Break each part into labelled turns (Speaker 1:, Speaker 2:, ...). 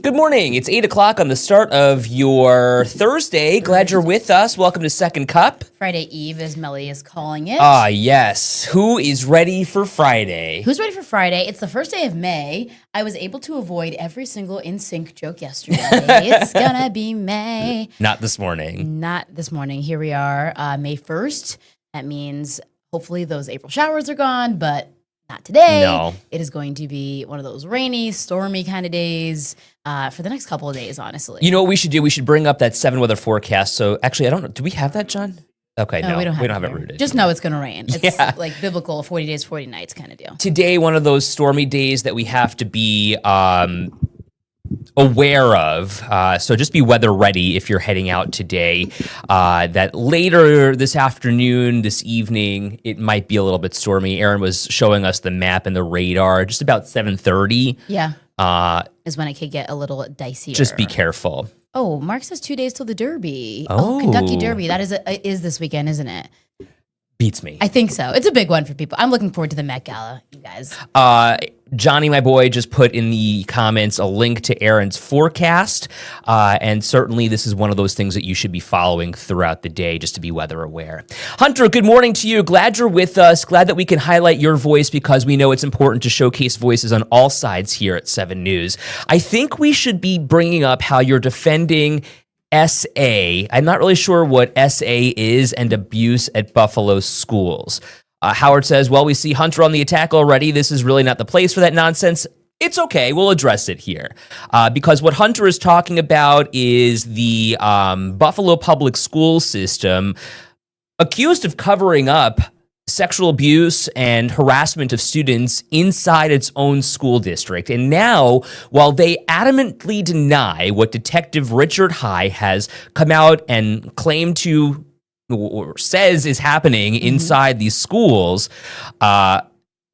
Speaker 1: Good morning. It's 8 o'clock on the start of your Thursday. Glad you're with us. Welcome to Second Cup.
Speaker 2: Friday Eve, as Melly is calling it.
Speaker 1: Ah, yes. Who is ready for Friday?
Speaker 2: Who's ready for Friday? It's the first day of May. I was able to avoid every single NSYNC joke yesterday. It's gonna be May.
Speaker 1: Not this morning.
Speaker 2: Not this morning. Here we are, May 1st. That means hopefully those April showers are gone, but not today.
Speaker 1: No.
Speaker 2: It is going to be one of those rainy, stormy kind of days for the next couple of days, honestly.
Speaker 1: You know what we should do? We should bring up that 7 weather forecast. So actually, I don't know. Do we have that, John? Okay, no.
Speaker 2: We don't have
Speaker 1: it rooted.
Speaker 2: Just know it's going to rain. It's
Speaker 1: Yeah.
Speaker 2: like biblical 40 days, 40 nights kind of deal.
Speaker 1: Today, one of those stormy days that we have to be aware of. So just be weather ready if you're heading out today. That later this afternoon, this evening, it might be a little bit stormy. Aaron was showing us the map and the radar just about 7:30.
Speaker 2: Yeah. Is when it could get a little dicier.
Speaker 1: Just be careful.
Speaker 2: Oh, Mark says 2 days till the Derby.
Speaker 1: Oh.
Speaker 2: Kentucky Derby. That is this weekend, isn't it?
Speaker 1: Beats me.
Speaker 2: I think so. It's a big one for people. I'm looking forward to the Met Gala, you guys.
Speaker 1: Johnny, my boy, just put in the comments a link to Aaron's forecast. And certainly this is one of those things that you should be following throughout the day just to be weather aware. Hunter, good morning to you. Glad you're with us. Glad that we can highlight your voice because we know it's important to showcase voices on all sides here at 7 News. I think we should be bringing up how you're defending SA. I'm not really sure what SA is and abuse at Buffalo schools. Howard says, well, we see Hunter on the attack already. This is really not the place for that nonsense. It's okay. We'll address it here. Because what Hunter is talking about is the Buffalo public school system accused of covering up sexual abuse and harassment of students inside its own school district. And now, while they adamantly deny what Detective Richard High has come out and claimed to or says is happening inside these schools,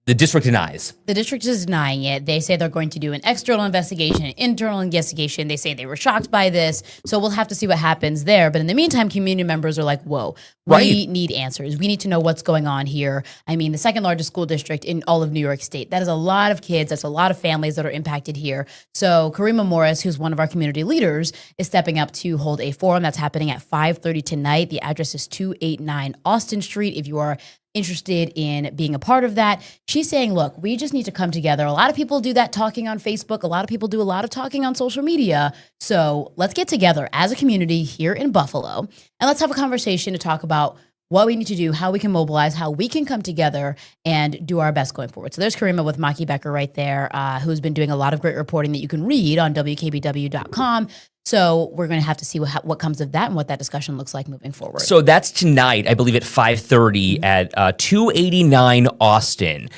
Speaker 1: the district denies.
Speaker 2: The district is denying it. They say they're going to do an external investigation, an internal investigation. They say they were shocked by this. So we'll have to see what happens there. But in the meantime, community members are like, whoa, we need answers. We need to know what's going on here. I mean, the second largest school district in all of New York State. That is a lot of kids. That's a lot of families that are impacted here. So Karima Morris, who's one of our community leaders, is stepping up to hold a forum that's happening at 5:30 tonight. The address is 289 Austin Street. If you are interested in being a part of that. She's saying, look, we just need to come together. A lot of people do that talking on Facebook. A lot of people do a lot of talking on social media. So let's get together as a community here in Buffalo and let's have a conversation to talk about what we need to do, how we can mobilize, how we can come together and do our best going forward. So there's Karima with Maki Becker right there, who's been doing a lot of great reporting that you can read on WKBW.com. So we're going to have to see what comes of that and what that discussion looks like moving forward.
Speaker 1: So that's tonight, I believe, at 5:30 at 289 Austin.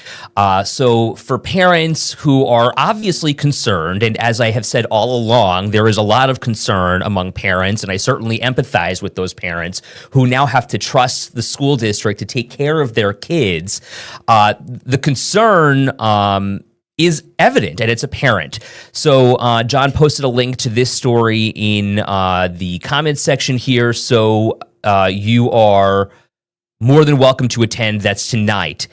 Speaker 1: So for parents who are obviously concerned, and as I have said all along, there is a lot of concern among parents, and I certainly empathize with those parents who now have to trust the school district to take care of their kids. The concern is evident and it's apparent. So John posted a link to this story in the comments section here. So you are more than welcome to attend. That's tonight.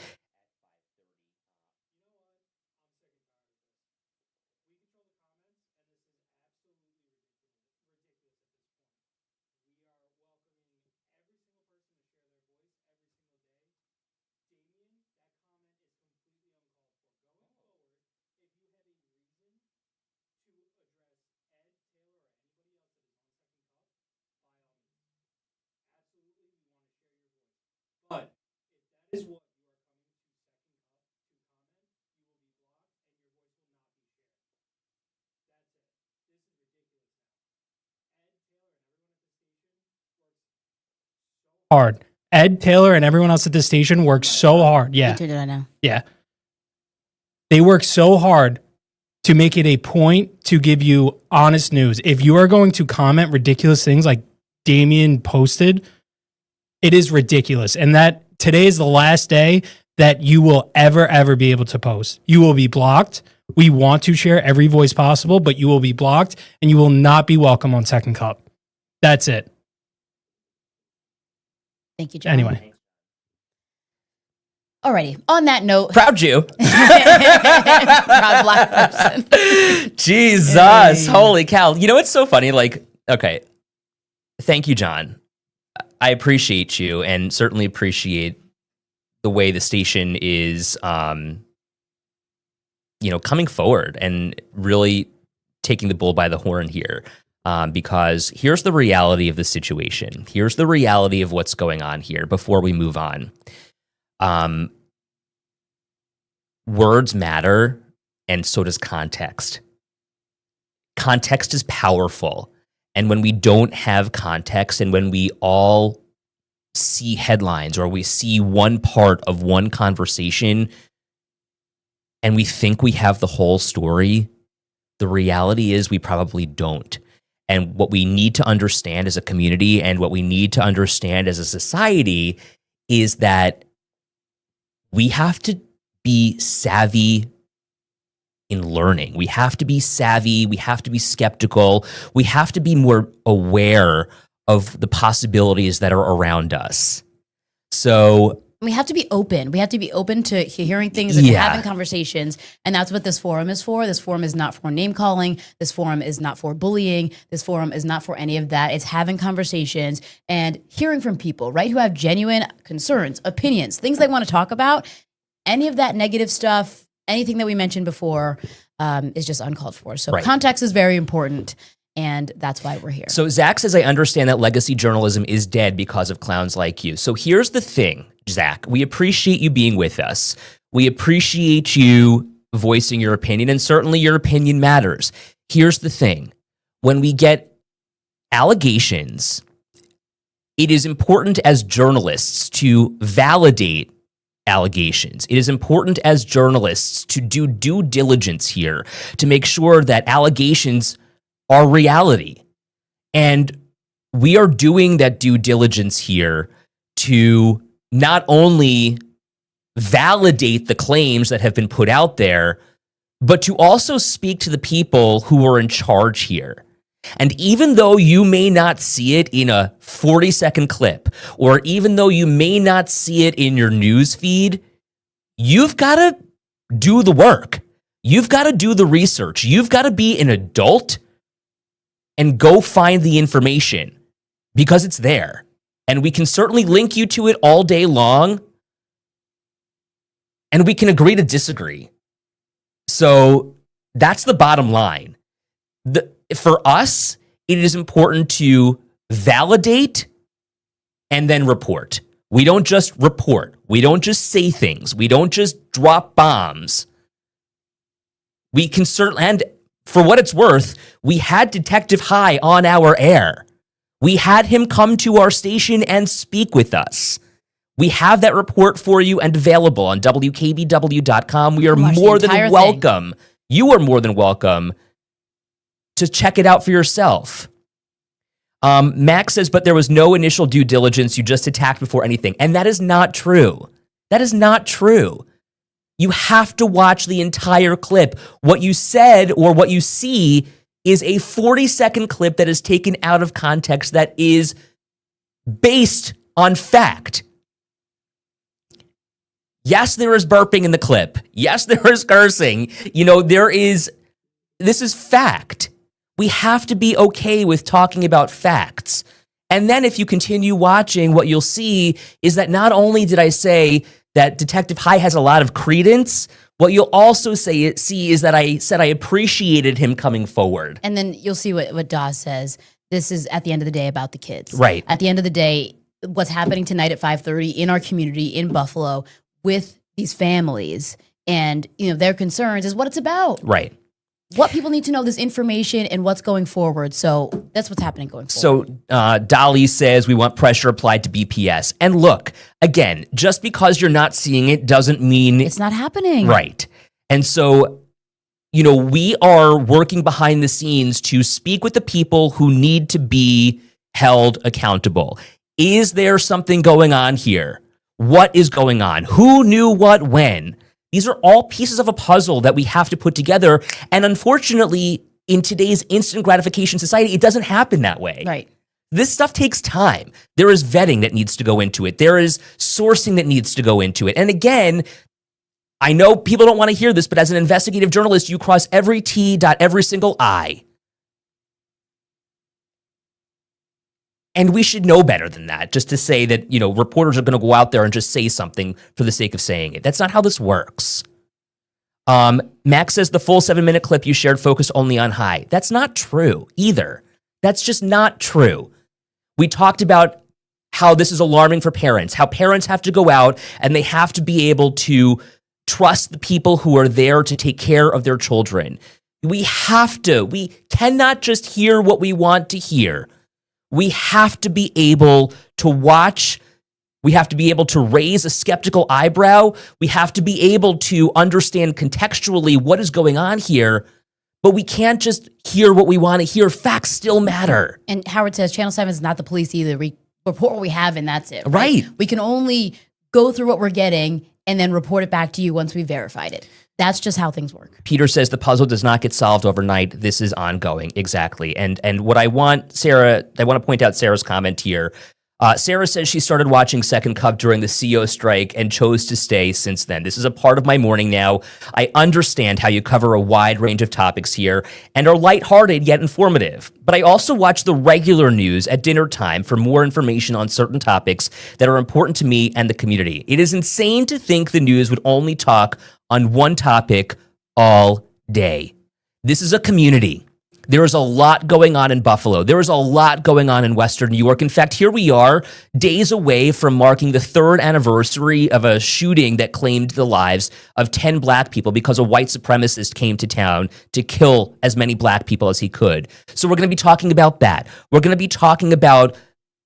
Speaker 3: Hard. Ed Taylor and everyone else at the station works so hard. Yeah.
Speaker 2: Did I know?
Speaker 3: Yeah. They work so hard to make it a point to give you honest news. If you are going to comment ridiculous things like Damien posted, it is ridiculous. And that today is the last day that you will ever be able to post. You will be blocked. We want to share every voice possible, but you will be blocked and you will not be welcome on Second Cup. That's it.
Speaker 2: Thank you, John.
Speaker 3: Anyway.
Speaker 2: Alrighty. On that note,
Speaker 1: Proud Jew.
Speaker 2: proud Black person.
Speaker 1: Jesus, holy cow. You know, it's so funny. Like, okay, thank you, John. I appreciate you and certainly appreciate the way the station is, coming forward and really taking the bull by the horn here. Because here's the reality of the situation. Here's the reality of what's going on here before we move on. Words matter, and so does context. Context is powerful. And when we don't have context, and when we all see headlines or we see one part of one conversation and we think we have the whole story, the reality is we probably don't. And what we need to understand as a community and what we need to understand as a society is that we have to be savvy in learning. We have to be savvy. We have to be skeptical. We have to be more aware of the possibilities that are around us. So
Speaker 2: we have to be open. We have to be open to hearing things and having conversations. And that's what this forum is for. This forum is not for name calling. This forum is not for bullying. This forum is not for any of that. It's having conversations and hearing from people, right, who have genuine concerns, opinions, things they want to talk about. Any of that negative stuff, anything that we mentioned before, is just uncalled for. So context is very important. And that's why we're here.
Speaker 1: So Zach says, I understand that legacy journalism is dead because of clowns like you. So here's the thing, Zach. We appreciate you being with us. We appreciate you voicing your opinion, and certainly your opinion matters. Here's the thing. When we get allegations, it is important as journalists to validate allegations. It is important as journalists to do due diligence here to make sure that allegations are reality. And we are doing that due diligence here to not only validate the claims that have been put out there, but to also speak to the people who are in charge here. And even though you may not see it in a 40-second clip, or even though you may not see it in your news feed, you've got to do the work. You've got to do the research. You've got to be an adult and go find the information because it's there. And we can certainly link you to it all day long. And we can agree to disagree. So that's the bottom line. For us, it is important to validate and then report. We don't just report. We don't just say things. We don't just drop bombs. We can certainly, and for what it's worth, we had Detective High on our air. We had him come to our station and speak with us. We have that report for you and available on WKBW.com. We are more than welcome. You are more than welcome to check it out for yourself. Max says, but there was no initial due diligence. You just attacked before anything. And that is not true. That is not true. You have to watch the entire clip. What you said or what you see is a 40-second clip that is taken out of context that is based on fact. Yes, there is burping in the clip. Yes, there is cursing. This is fact. We have to be okay with talking about facts. And then if you continue watching, what you'll see is that not only did I say that Detective High has a lot of credence, what you'll also see is that I said I appreciated him coming forward.
Speaker 2: And then you'll see what Dawes says. This is, at the end of the day, about the kids.
Speaker 1: Right.
Speaker 2: At the end of the day, what's happening tonight at 5:30 in our community in Buffalo with these families and their concerns is what it's about.
Speaker 1: Right.
Speaker 2: What people need to know, this information and what's going forward. So that's what's happening going forward.
Speaker 1: So Dolly says we want pressure applied to BPS. And look, again, just because you're not seeing it doesn't mean
Speaker 2: it's not happening.
Speaker 1: Right. And so, we are working behind the scenes to speak with the people who need to be held accountable. Is there something going on here? What is going on? Who knew what when? These are all pieces of a puzzle that we have to put together. And unfortunately, in today's instant gratification society, it doesn't happen that way.
Speaker 2: Right.
Speaker 1: This stuff takes time. There is vetting that needs to go into it. There is sourcing that needs to go into it. And again, I know people don't want to hear this, but as an investigative journalist, you cross every T, dot every single I. And we should know better than that, just to say that, reporters are going to go out there and just say something for the sake of saying it. That's not how this works. Max says the full 7-minute clip you shared focused only on Hai. That's not true either. That's just not true. We talked about how this is alarming for parents, how parents have to go out and they have to be able to trust the people who are there to take care of their children. We cannot just hear what we want to hear. We have to be able to watch. We have to be able to raise a skeptical eyebrow. We have to be able to understand contextually what is going on here, but we can't just hear what we want to hear. Facts still matter.
Speaker 2: And Howard says Channel 7 is not the police either. We report what we have and that's it.
Speaker 1: Right.
Speaker 2: We can only go through what we're getting and then report it back to you once we've verified it. That's just how things work.
Speaker 1: Peter says the puzzle does not get solved overnight. This is ongoing. Exactly. And what I want to point out Sarah's comment here. Sarah says she started watching Second Cup during the CO strike and chose to stay since then. This is a part of my morning now. I understand how you cover a wide range of topics here and are lighthearted yet informative. But I also watch the regular news at dinner time for more information on certain topics that are important to me and the community. It is insane to think the news would only talk on one topic all day. This is a community. There is a lot going on in Buffalo. There is a lot going on in Western New York. In fact, here we are, days away from marking the 3rd anniversary of a shooting that claimed the lives of 10 black people because a white supremacist came to town to kill as many black people as he could. So we're going to be talking about that. We're going to be talking about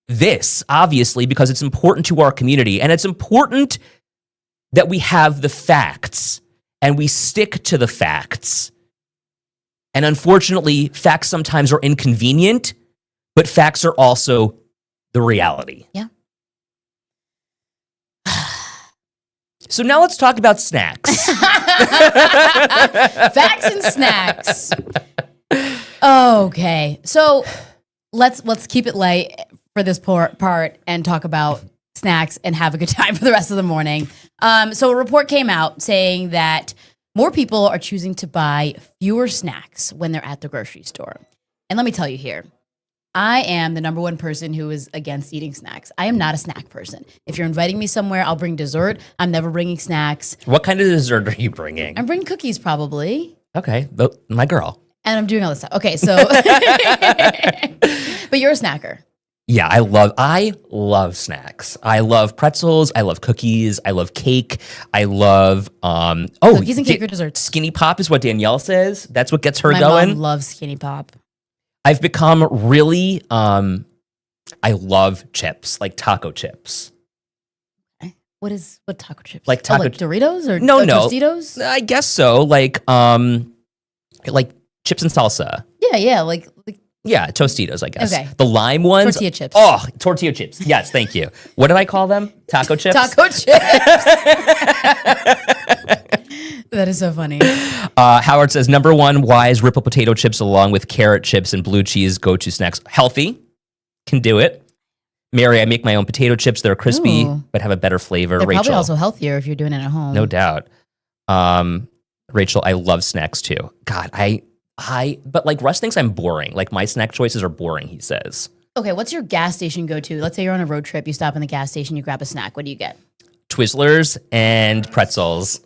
Speaker 1: this, obviously, because it's important to our community. And it's important that we have the facts and we stick to the facts. And unfortunately, facts sometimes are inconvenient, but facts are also the reality.
Speaker 2: Yeah.
Speaker 1: So now let's talk about snacks.
Speaker 2: Facts and snacks. Okay. So let's keep it light for this part and talk about snacks and have a good time for the rest of the morning. So a report came out saying that more people are choosing to buy fewer snacks when they're at the grocery store. And let me tell you here, I am the number one person who is against eating snacks. I am not a snack person. If you're inviting me somewhere, I'll bring dessert. I'm never bringing snacks.
Speaker 1: What kind of dessert are you bringing?
Speaker 2: I'm bringing cookies probably.
Speaker 1: Okay, my girl.
Speaker 2: And I'm doing all this stuff. Okay, so, but you're a snacker.
Speaker 1: Yeah, I love snacks. I love pretzels. I love cookies. I love cake. I love
Speaker 2: Cookies and cake or desserts.
Speaker 1: Skinny Pop is what Danielle says. That's what gets her
Speaker 2: My
Speaker 1: going.
Speaker 2: mom loves Skinny Pop.
Speaker 1: I've become really I love chips, like taco chips.
Speaker 2: What taco chips?
Speaker 1: Like taco
Speaker 2: like Doritos or
Speaker 1: No.
Speaker 2: Tostitos?
Speaker 1: I guess so. Like chips and salsa.
Speaker 2: Yeah, like
Speaker 1: Yeah, Tostitos, I guess.
Speaker 2: Okay.
Speaker 1: The lime ones.
Speaker 2: Tortilla chips.
Speaker 1: Oh, tortilla chips. Yes, thank you. What did I call them? Taco chips?
Speaker 2: Taco chips. That is so funny.
Speaker 1: Howard says, number one, why is Ripple potato chips along with carrot chips and blue cheese go-to snacks? Healthy. Can do it. Mary, I make my own potato chips. They're crispy,
Speaker 2: Ooh.
Speaker 1: but have a better flavor.
Speaker 2: They're
Speaker 1: Rachel.
Speaker 2: probably also healthier if you're doing it at home.
Speaker 1: No doubt. Rachel, I love snacks too. God, but like Russ thinks I'm boring. Like my snack choices are boring, he says.
Speaker 2: Okay, what's your gas station go-to? Let's say you're on a road trip, you stop in the gas station, you grab a snack. What do you get?
Speaker 1: Twizzlers and pretzels.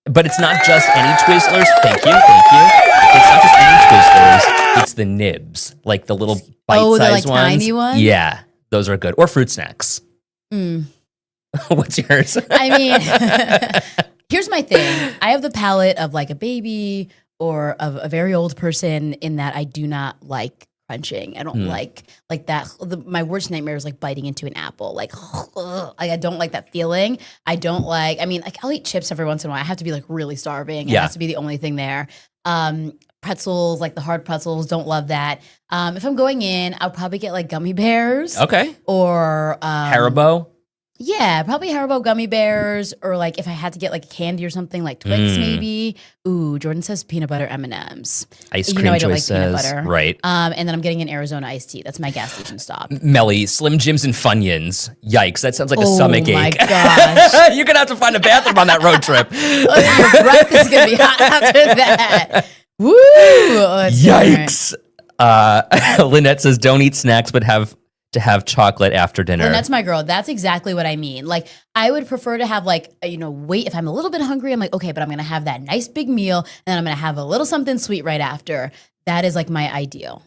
Speaker 1: But it's not just any Twizzlers. Thank you. It's not just any Twizzlers. It's the nibs, like the little bite-sized
Speaker 2: like
Speaker 1: ones.
Speaker 2: tiny ones?
Speaker 1: Yeah, those are good. Or fruit snacks. What's yours?
Speaker 2: I mean, here's my thing. I have the palate of like a baby or of a very old person in that I do not like crunching. I don't like that. My worst nightmare is like biting into an apple. Like I don't like that feeling. I'll eat chips every once in a while. I have to be like really starving. It has to be the only thing there. Pretzels, like the hard pretzels, don't love that. If I'm going in, I'll probably get like gummy bears.
Speaker 1: Okay.
Speaker 2: Or
Speaker 1: Haribo.
Speaker 2: Yeah, probably Haribo gummy bears, or like if I had to get like candy or something, like Twix maybe. Ooh, Jordan says peanut butter M&Ms.
Speaker 1: Ice
Speaker 2: You
Speaker 1: cream
Speaker 2: know I don't
Speaker 1: choice
Speaker 2: like peanut
Speaker 1: says,
Speaker 2: butter.
Speaker 1: right.
Speaker 2: And then I'm getting an Arizona iced tea. That's my gas station stop.
Speaker 1: Melly, Slim Jims and Funyuns. Yikes, that sounds like a
Speaker 2: Oh
Speaker 1: stomach
Speaker 2: my
Speaker 1: ache.
Speaker 2: gosh.
Speaker 1: You're going to have to find a bathroom on that road trip.
Speaker 2: Your breath is going to be hot after that. Woo! Oh, that's different.
Speaker 1: Yikes. Lynette says, don't eat snacks, but have chocolate after dinner.
Speaker 2: And that's my girl. That's exactly what I mean. Like, I would prefer to have like, wait, if I'm a little bit hungry, I'm like, okay, but I'm going to have that nice big meal and then I'm going to have a little something sweet right after. That is like my ideal.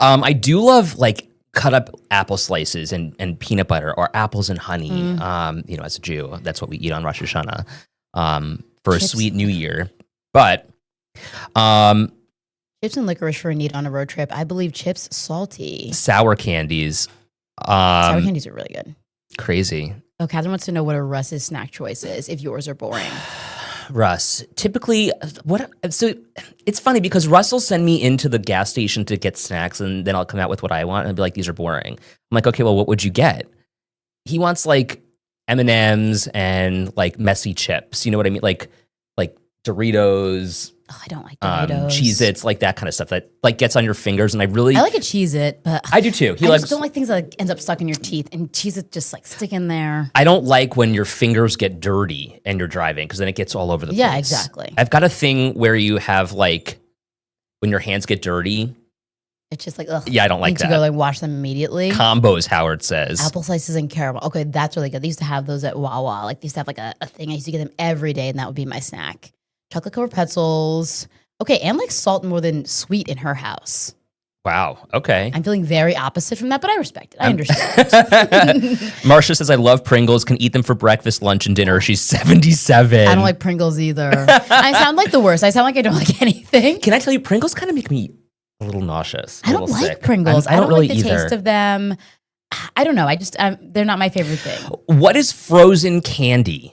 Speaker 1: I do love like cut up apple slices and peanut butter or apples and honey. As a Jew, that's what we eat on Rosh Hashanah for a
Speaker 2: Chips.
Speaker 1: sweet New Year. But
Speaker 2: Chips and licorice for a need on a road trip. I believe chips salty.
Speaker 1: sour candies,
Speaker 2: Sour candies are really good.
Speaker 1: crazy.
Speaker 2: Oh, Catherine wants to know what a Russ's snack choice is if yours are boring.
Speaker 1: Russ, typically, so it's funny because Russ will send me into the gas station to get snacks and then I'll come out with what I want and I'll be like, these are boring. I'm like, okay, well, what would you get? He wants like M&Ms and like messy chips. You know what I mean? Like Doritos,
Speaker 2: Oh, I don't like Doritos.
Speaker 1: Cheez-Its, like that kind of stuff that like gets on your fingers. And I
Speaker 2: like a Cheez-It, but
Speaker 1: I do too.
Speaker 2: I just don't like things that ends up stuck in your teeth and Cheez-It just like stick in there.
Speaker 1: I don't like when your fingers get dirty and you're driving because then it gets all over the place.
Speaker 2: Yeah, exactly.
Speaker 1: I've got a thing where you have like when your hands get dirty.
Speaker 2: It's just like, ugh.
Speaker 1: Yeah, I don't like
Speaker 2: need
Speaker 1: that.
Speaker 2: to go like wash them immediately.
Speaker 1: Combos, Howard says.
Speaker 2: Apple slices and caramel. Okay, that's really good. They used to have those at Wawa. Like they used to have like a thing. I used to get them every day, and that would be my snack. Chocolate covered pretzels. Okay, and like salt more than sweet in her house.
Speaker 1: Wow. Okay.
Speaker 2: I'm feeling very opposite from that, but I respect it. I understand.
Speaker 1: Marcia says, I love Pringles, can eat them for breakfast, lunch, and dinner. She's 77.
Speaker 2: I don't like Pringles either. I sound like the worst. I sound like I don't like anything.
Speaker 1: Can I tell you, Pringles kind of make me a little nauseous.
Speaker 2: I don't like Pringles. I don't
Speaker 1: really
Speaker 2: like the
Speaker 1: either.
Speaker 2: taste of them. I don't know. They're not my favorite thing.
Speaker 1: What is frozen candy?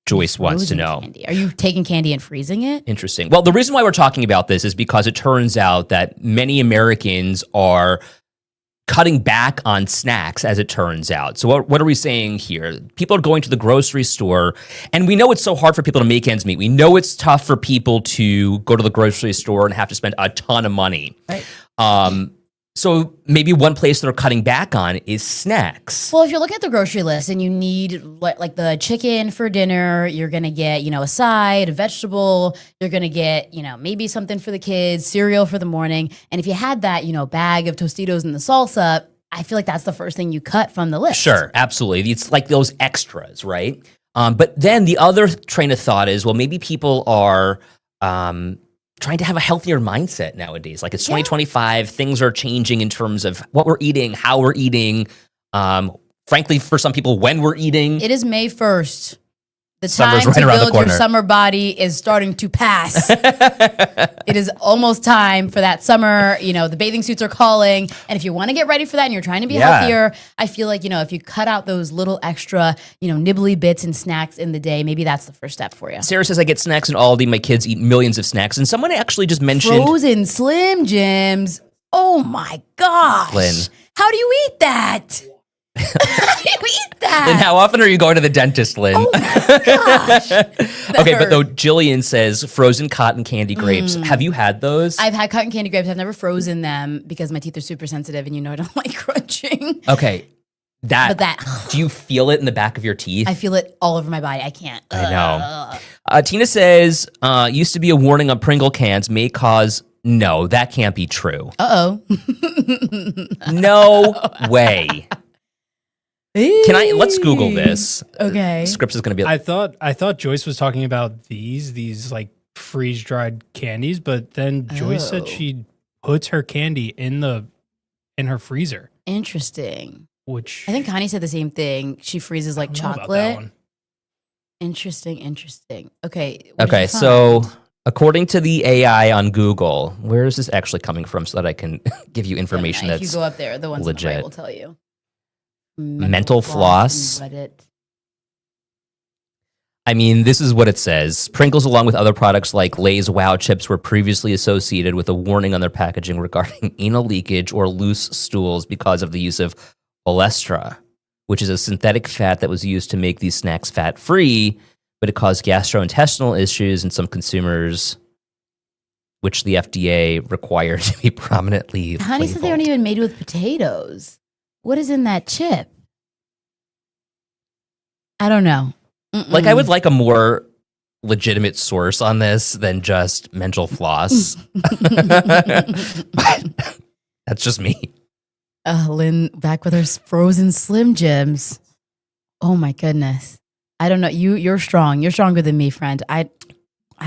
Speaker 1: Joyce wants to
Speaker 2: Frozen
Speaker 1: know.
Speaker 2: Candy. Are you taking candy and freezing it?
Speaker 1: Interesting. Well, the reason why we're talking about this is because it turns out that many Americans are cutting back on snacks, as it turns out. So what are we saying here? People are going to the grocery store, and we know it's so hard for people to make ends meet. We know it's tough for people to go to the grocery store and have to spend a ton of money.
Speaker 2: Right.
Speaker 1: So maybe one place they're cutting back on is snacks.
Speaker 2: Well, if you're looking at the grocery list and you need like the chicken for dinner, you're going to get, a side, a vegetable. You're going to get, maybe something for the kids, cereal for the morning. And if you had that, bag of Tostitos and the salsa, I feel like that's the first thing you cut from the list.
Speaker 1: Sure, absolutely. It's like those extras, right? But then the other train of thought is, well, maybe people are trying to have a healthier mindset nowadays. Like it's 2025, things are changing in terms of what we're eating, how we're eating. Frankly, for some people, when we're eating.
Speaker 2: It is May 1st. The
Speaker 1: Summer's
Speaker 2: time
Speaker 1: right
Speaker 2: to
Speaker 1: around the
Speaker 2: build your
Speaker 1: corner.
Speaker 2: summer body is starting to pass. It is almost time for that summer. The bathing suits are calling. And if you want to get ready for that and you're trying to be healthier, I feel like, if you cut out those little extra, nibbly bits and snacks in the day, maybe that's the first step for you.
Speaker 1: Sarah says, I get snacks at Aldi. My kids eat millions of snacks. And someone actually just mentioned.
Speaker 2: Frozen Slim Jims. Oh my gosh.
Speaker 1: Lynn.
Speaker 2: How do you eat that? How do you eat that?
Speaker 1: And how often are you going to the dentist, Lynn?
Speaker 2: Oh my gosh.
Speaker 1: Okay, but though Jillian says frozen cotton candy grapes. Have you had those?
Speaker 2: I've had cotton candy grapes. I've never frozen them because my teeth are super sensitive and I don't like crunching.
Speaker 1: Okay.
Speaker 2: But that,
Speaker 1: do you feel it in the back of your teeth?
Speaker 2: I feel it all over my body. I can't.
Speaker 1: I know. Tina says, used to be a warning on Pringle cans may cause. No, that can't be true.
Speaker 2: Uh-oh.
Speaker 1: No way. Let's Google this.
Speaker 2: Okay.
Speaker 1: Scripps is going to be like,
Speaker 3: I thought Joyce was talking about these like freeze dried candies, but then Joyce said she puts her candy in her freezer.
Speaker 2: Interesting.
Speaker 3: Which
Speaker 2: I think Connie said the same thing. She freezes like
Speaker 3: I don't know about that
Speaker 2: chocolate.
Speaker 3: one.
Speaker 2: Interesting. Okay. what did
Speaker 1: okay,
Speaker 2: you
Speaker 1: so
Speaker 2: find?
Speaker 1: according to the AI on Google, where is this actually coming from so that I can give you information
Speaker 2: If you
Speaker 1: that's
Speaker 2: go up there, the ones on the right
Speaker 1: legit.
Speaker 2: will tell you.
Speaker 1: Mental floss.
Speaker 2: and Reddit.
Speaker 1: I mean, this is what it says. Pringles, along with other products like Lay's Wow Chips, were previously associated with a warning on their packaging regarding anal leakage or loose stools because of the use of olestra. which is a synthetic fat that was used to make these snacks fat-free, but it caused gastrointestinal issues in some consumers, which the FDA required to be prominently
Speaker 2: Honey said they aren't even made with potatoes. What is in that chip? I don't know.
Speaker 1: Like, I would like a more legitimate source on this than just mental floss. But that's just me.
Speaker 2: Lynn back with her frozen Slim Jims. Oh my goodness. I don't know. You're strong. You're stronger than me, friend. I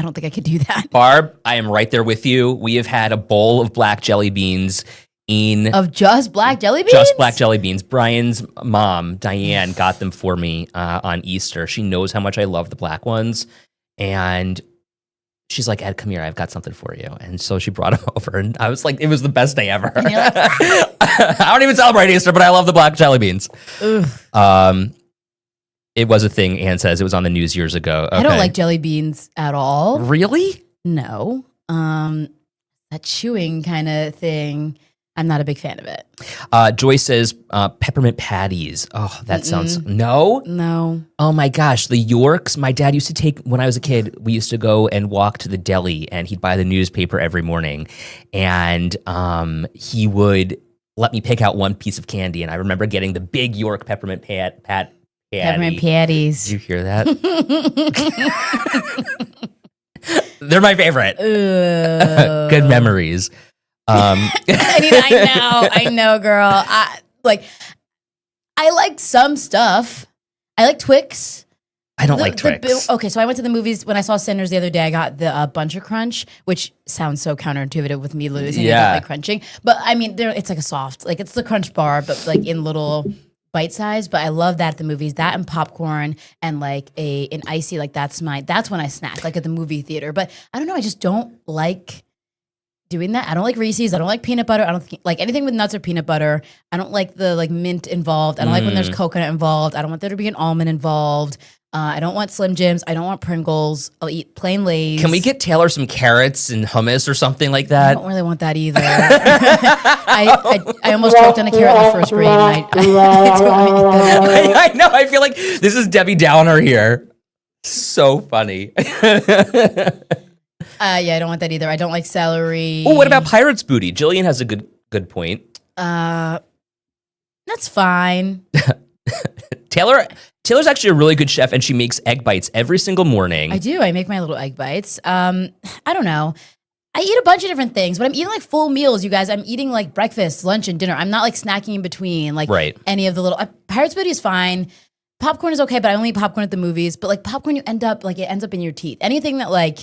Speaker 2: don't think I could do that.
Speaker 1: Barb, I am right there with you. We have had a bowl of black jelly beans
Speaker 2: Of just black jelly beans?
Speaker 1: Just black jelly beans. Brian's mom, Diane, got them for me on Easter. She knows how much I love the black ones. And she's like, Ed, come here. I've got something for you. And so she brought them over. And I was like, it was the best day ever.
Speaker 2: And you're like,
Speaker 1: I don't even celebrate Easter, but I love the black jelly beans. It was a thing, Anne says. It was on the news years ago. Okay.
Speaker 2: I don't like jelly beans at all.
Speaker 1: Really?
Speaker 2: No. That chewing kind of thing, I'm not a big fan of it.
Speaker 1: Joyce says peppermint patties. Oh, that sounds... No?
Speaker 2: No.
Speaker 1: Oh my gosh, the Yorks. My dad used to take, when I was a kid, we used to go and walk to the deli and he'd buy the newspaper every morning. And he would let me pick out one piece of candy. And I remember getting the big York peppermint patty.
Speaker 2: Peppermint patties.
Speaker 1: Did you hear that? They're my favorite. Good memories.
Speaker 2: I know, girl. I like some stuff. I like Twix.
Speaker 1: I don't like Twix.
Speaker 2: Okay, so I went to the movies when I saw Sinners the other day. I got the Bunch Crunch, which sounds so counterintuitive with me losing. I don't like crunching, but I mean, it's like a soft, like it's the Crunch bar, but like in little bite size. But I love that at the movies. That and popcorn and like an icy, like that's when I snack, like at the movie theater. But I don't know. I just don't like doing that. I don't like Reese's. I don't like peanut butter. I don't like anything with nuts or peanut butter. I don't like the like mint involved. I don't like when there's coconut involved. I don't want there to be an almond involved. I don't want Slim Jims. I don't want Pringles. I'll eat plain Lay's.
Speaker 1: Can we get Taylor some carrots and hummus or something like that?
Speaker 2: I don't really want that either. I almost choked on a carrot in the first grade. And I don't want to eat that.
Speaker 1: I know. I feel like this is Debbie Downer here. So funny.
Speaker 2: Yeah, I don't want that either. I don't like celery.
Speaker 1: Oh, what about Pirate's Booty? Jillian has a good point.
Speaker 2: That's fine.
Speaker 1: Taylor's actually a really good chef, and she makes egg bites every single morning.
Speaker 2: I do. I make my little egg bites. I don't know. I eat a bunch of different things, but I'm eating like full meals, you guys. I'm eating like breakfast, lunch, and dinner. I'm not like snacking in between, like any of the little. Pirate's Booty is fine. Popcorn is okay, but I only eat popcorn at the movies. But like popcorn, it ends up in your teeth. Anything that like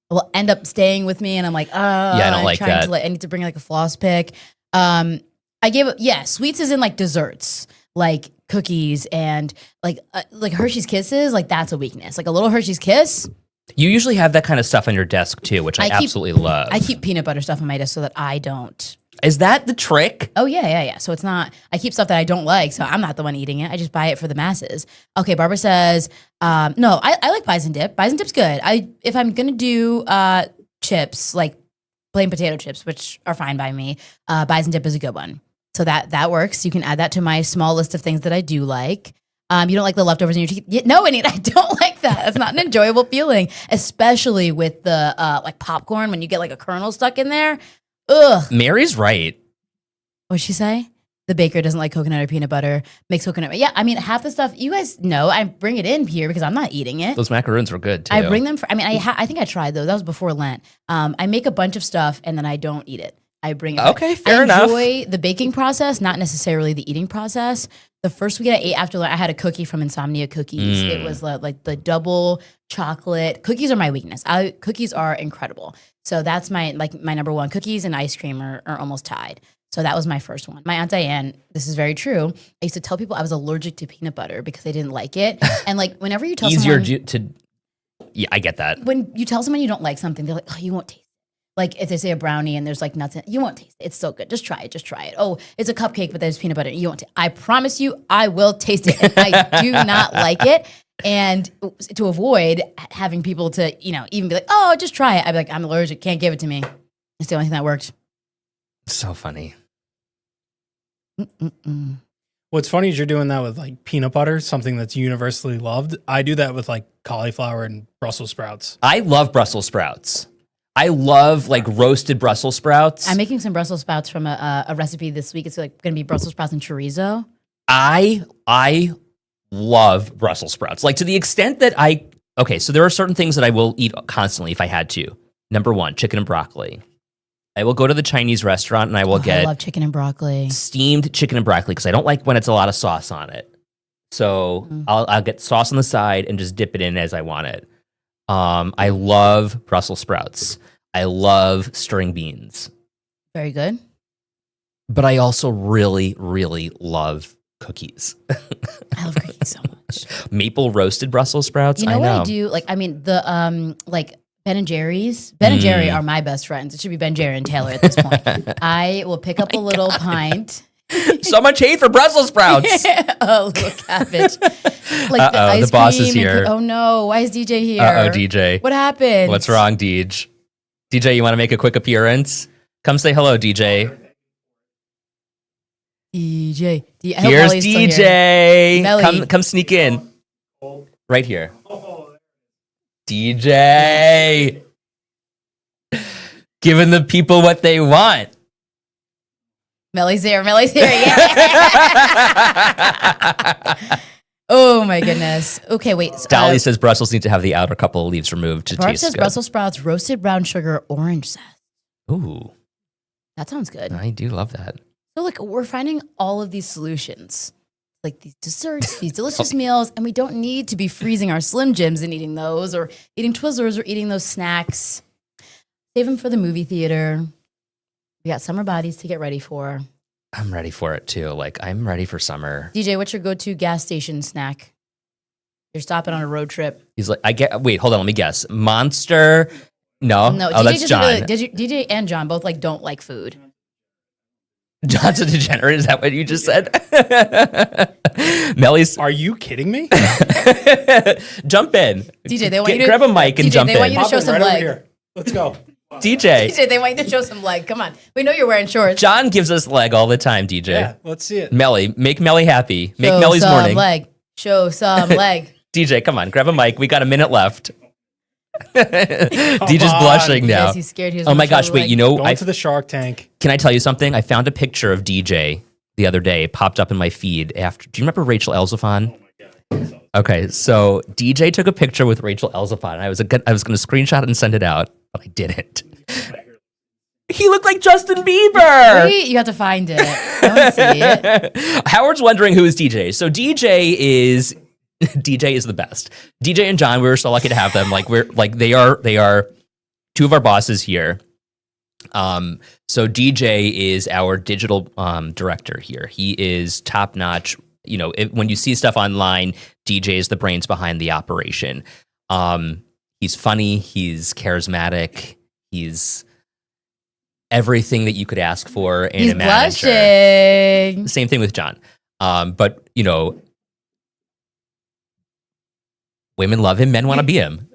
Speaker 2: will end up staying with me, and I'm like,
Speaker 1: I don't like that.
Speaker 2: I need to bring like a floss pick. Sweets is in like desserts, like cookies and like Hershey's Kisses. Like that's a weakness. Like a little Hershey's Kiss.
Speaker 1: You usually have that kind of stuff on your desk too, which I absolutely love.
Speaker 2: I keep peanut butter stuff on my desk so that I don't.
Speaker 1: Is that the trick?
Speaker 2: Oh yeah. So it's not. I keep stuff that I don't like, so I'm not the one eating it. I just buy it for the masses. Okay, Barbara says, no, I like Bison Dip. Bison Dip's good. If I'm gonna do chips, like plain potato chips, which are fine by me, Bison Dip is a good one. So that works. You can add that to my small list of things that I do like. You don't like the leftovers in your teeth? No, Anita, I don't like that. That's not an enjoyable feeling, especially with the like popcorn when you get like a kernel stuck in there. Ugh.
Speaker 1: Mary's right.
Speaker 2: What'd she say? The baker doesn't like coconut or peanut butter. Makes coconut. Yeah, I mean, half the stuff, you guys know, I bring it in here because I'm not eating it.
Speaker 1: Those macaroons were good too.
Speaker 2: I bring them I think I tried those. That was before Lent. I make a bunch of stuff and then I don't eat it. I bring it.
Speaker 1: Okay, fair enough.
Speaker 2: I enjoy the baking process, not necessarily the eating process. The first week I ate after Lent, I had a cookie from Insomnia Cookies. It was like the double chocolate. Cookies are my weakness. Cookies are incredible. So that's my number one. Cookies and ice cream are almost tied. So that was my first one. My Aunt Diane, this is very true. I used to tell people I was allergic to peanut butter because I didn't like it. And like whenever you tell
Speaker 1: someone...
Speaker 2: Yeah,
Speaker 1: I get that.
Speaker 2: When you tell someone you don't like something, they're like, oh, you won't taste it. Like if they say a brownie and there's like nuts in it, you won't taste it. It's so good. Just try it. Oh, it's a cupcake, but there's peanut butter. You won't. I promise you, I will taste it. And I do not like it. And to avoid having people to, even be like, oh, just try it. I'd be like, I'm allergic. Can't give it to me. It's the only thing that worked.
Speaker 1: So funny.
Speaker 3: Well, What's funny is you're doing that with like peanut butter, something that's universally loved. I do that with like cauliflower and Brussels sprouts.
Speaker 1: I love Brussels sprouts. I love like roasted Brussels sprouts.
Speaker 2: I'm making some Brussels sprouts from a recipe this week. It's like going to be Brussels sprouts and chorizo.
Speaker 1: I love Brussels sprouts. Like to the extent that so there are certain things that I will eat constantly if I had to. Number one, chicken and broccoli. I will go to the Chinese restaurant and I will
Speaker 2: I love chicken and broccoli.
Speaker 1: steamed chicken and broccoli because I don't like when it's a lot of sauce on it. So I'll get sauce on the side and just dip it in as I want it. I love Brussels sprouts. I love string beans.
Speaker 2: Very good.
Speaker 1: But I also really, really love cookies.
Speaker 2: I love cookies so much.
Speaker 1: Maple roasted Brussels sprouts.
Speaker 2: You know
Speaker 1: I
Speaker 2: what
Speaker 1: know.
Speaker 2: I do? Like, I mean, the like Ben and Jerry's. Ben and Jerry are my best friends. It should be Ben, Jerry, and Taylor at this point. I will pick up a little pint.
Speaker 1: So much hate for Brussels sprouts.
Speaker 2: A little cabbage. Like the ice
Speaker 1: the boss
Speaker 2: cream
Speaker 1: is
Speaker 2: and
Speaker 1: here.
Speaker 2: oh no, why is DJ here?
Speaker 1: DJ.
Speaker 2: What happened?
Speaker 1: What's wrong, Deej? DJ, you want to make a quick appearance? Come say hello, DJ.
Speaker 2: DJ. I hope
Speaker 1: Here's
Speaker 2: Ellie's still here.
Speaker 1: DJ.
Speaker 2: Melly.
Speaker 1: Come sneak in. Right here. DJ. Giving the people what they want.
Speaker 2: Melly's here. Melly's here. Yeah. Oh my goodness. Okay, wait.
Speaker 1: Dolly says Brussels need to have the outer couple of leaves removed to
Speaker 2: Barb
Speaker 1: taste
Speaker 2: says
Speaker 1: good.
Speaker 2: Brussels sprouts, roasted brown sugar, orange zest.
Speaker 1: Ooh,
Speaker 2: That sounds good.
Speaker 1: I do love that.
Speaker 2: So like we're finding all of these solutions, like these desserts, these delicious meals, and we don't need to be freezing our Slim Jims and eating those, or eating Twizzlers, or eating those snacks. Save them for the movie theater. We got summer bodies to get ready for.
Speaker 1: I'm ready for it too. Like I'm ready for summer.
Speaker 2: DJ, what's your go-to gas station snack? You're stopping on a road trip.
Speaker 1: He's like, wait, hold on, let me guess. Monster? No,
Speaker 2: No,
Speaker 1: oh, that's
Speaker 2: just
Speaker 1: John.
Speaker 2: DJ and John both like don't like food.
Speaker 1: John's a degenerate. Is that what you just said? Melly's.
Speaker 3: Are you kidding me?
Speaker 1: Jump in.
Speaker 2: DJ, they want you to
Speaker 1: grab a mic and
Speaker 2: DJ,
Speaker 1: jump
Speaker 2: they want
Speaker 1: in.
Speaker 2: you to show some
Speaker 3: right over
Speaker 2: leg.
Speaker 3: here. Let's go.
Speaker 1: DJ.
Speaker 2: DJ, they want you to show some leg. Come on, we know you're wearing shorts.
Speaker 1: John gives us leg all the time, DJ.
Speaker 3: Yeah, let's see it.
Speaker 1: Melly, make Melly happy. Make
Speaker 2: Show
Speaker 1: Melly's
Speaker 2: some
Speaker 1: morning.
Speaker 2: leg. Show some leg.
Speaker 1: DJ, come on, grab a mic. We got a minute left. DJ's
Speaker 3: on.
Speaker 1: blushing now.
Speaker 2: Yes, he's scared. He was
Speaker 1: Oh
Speaker 2: gonna
Speaker 1: my
Speaker 2: show
Speaker 1: gosh,
Speaker 2: the
Speaker 1: wait,
Speaker 2: leg.
Speaker 1: you know,
Speaker 3: Going to the Shark Tank.
Speaker 1: can I tell you something? I found a picture of DJ the other day. It popped up in my feed after. Do you remember Rachel Elzafan? Okay, so DJ took a picture with Rachel Elzafan. And I was going to screenshot it and send it out, but I didn't. He looked like Justin Bieber.
Speaker 2: Wait, you have to find it. I want to see it.
Speaker 1: Howard's wondering who is DJ. So DJ is the best. DJ and John, we were so lucky to have them. Like they are two of our bosses here. So DJ is our digital director here. He is top notch. You know, when you see stuff online, DJ is the brains behind the operation. He's funny. He's charismatic. He's everything that you could ask for in
Speaker 2: He's
Speaker 1: a manager.
Speaker 2: blushing.
Speaker 1: Same thing with John. But you know, women love him. Men want to be him.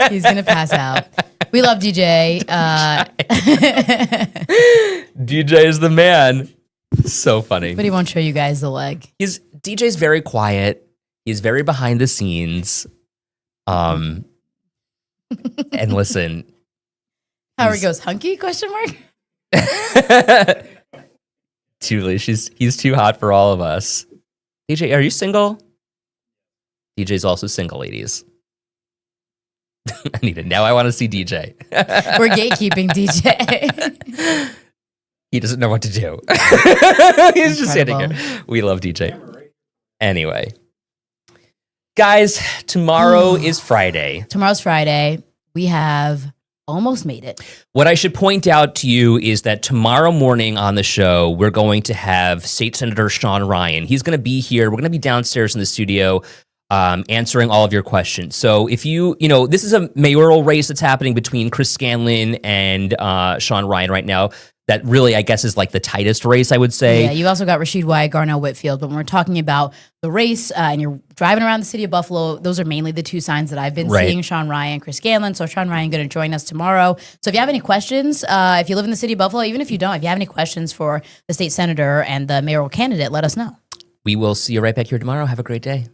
Speaker 2: He's gonna pass out. We love DJ.
Speaker 1: DJ is the man. So funny.
Speaker 2: But he won't show you guys the leg.
Speaker 1: DJ's very quiet. He's very behind the scenes. And listen,
Speaker 2: Howard goes, hunky? Question mark.
Speaker 1: Julie, he's too hot for all of us. DJ, are you single? DJ's also single, ladies. Anita, now I want to see DJ.
Speaker 2: We're gatekeeping DJ.
Speaker 1: He doesn't know what to do. He's just sitting
Speaker 2: Incredible.
Speaker 1: here. We love DJ. Anyway, guys, tomorrow is Friday.
Speaker 2: Tomorrow's Friday. We have almost made it.
Speaker 1: What I should point out to you is that tomorrow morning on the show, we're going to have State Senator Sean Ryan. He's going to be here. We're going to be downstairs in the studio answering all of your questions. So if this is a mayoral race that's happening between Chris Scanlon and Sean Ryan right now. that really, I guess, is like the tightest race, I would say.
Speaker 2: Yeah, you also got Rashid Wyatt, Garnell Whitfield. But when we're talking about the race and you're driving around the city of Buffalo, those are mainly the two signs that I've been seeing, Sean Ryan, Chris Scanlon. So Sean Ryan going to join us tomorrow. So if you have any questions, if you live in the city of Buffalo, even if you don't, if you have any questions for the state senator and the mayoral candidate, let us know.
Speaker 1: We will see you right back here tomorrow. Have a great day.